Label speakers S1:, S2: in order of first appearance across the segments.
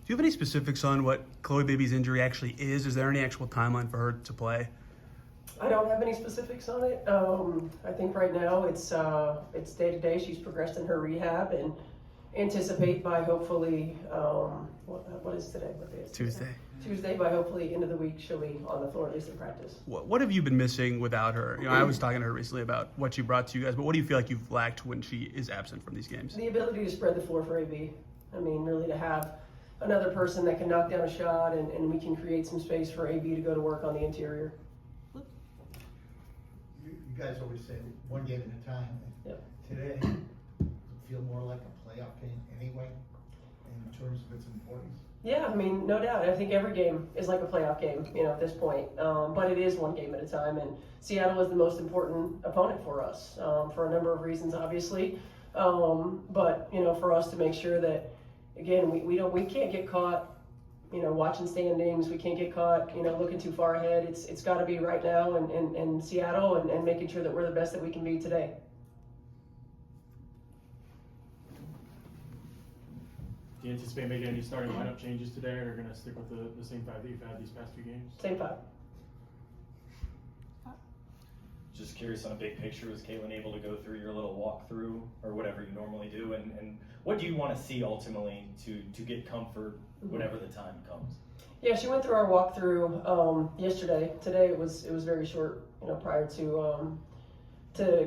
S1: you have any specifics on what Chloe Bibby's injury actually is? Is there any actual timeline for her to play?
S2: I don't have any specifics on it. I think right now it's day to day. She's progressed in her rehab and anticipate by hopefully what is today? What day is today?
S1: Tuesday.
S2: Tuesday, by hopefully end of the week she'll be on the floor at least in practice.
S1: What have you been missing without her? I was talking to her recently about what she brought to you guys, but what do you feel like you've lacked when she is absent from these games?
S2: The ability to spread the floor for AB. I mean, really to have another person that can knock down a shot and we can create some space for AB to go to work on the interior.
S3: You guys always say one game at a time.
S2: Yep.
S3: Today, does it feel more like a playoff game anyway, in terms of its importance?
S2: Yeah, I mean, no doubt. I think every game is like a playoff game, at this point. But it is one game at a time, and Seattle is the most important opponent for us for a number of reasons, obviously. But for us to make sure that, again, we can't get caught, watching standings. We can't get caught, looking too far ahead. It's got to be right now in Seattle and making sure that we're the best that we can be today.
S4: Do you anticipate making any starting lineup changes today, or are going to stick with the same five that you've had these past few games?
S2: Same five.
S5: Just curious on a big picture, was Caitlin able to go through your little walkthrough or whatever you normally do, and what do you want to see ultimately to get comfort whenever the time comes?
S2: Yeah, she went through our walkthrough yesterday. Today it was very short, prior to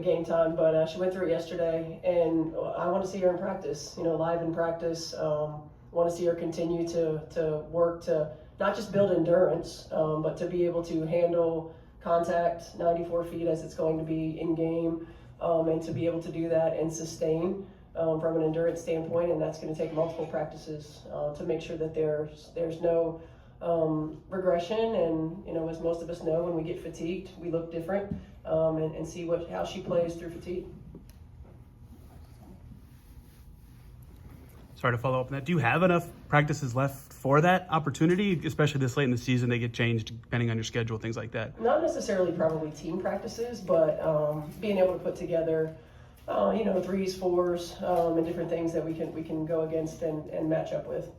S2: game time, but she went through it yesterday, and I want to see her in practice, live in practice. Want to see her continue to work to not just build endurance, but to be able to handle contact 94 feet as it's going to be in game, and to be able to do that and sustain from an endurance standpoint. And that's going to take multiple practices to make sure that there's no regression. And as most of us know, when we get fatigued, we look different, and see how she plays through fatigue.
S1: Sorry to follow up on that. Do you have enough practices left for that opportunity, especially this late in the season? They get changed depending on your schedule, things like that.
S2: Not necessarily probably team practices, but being able to put together, threes, fours, and different things that we can go against and match up with.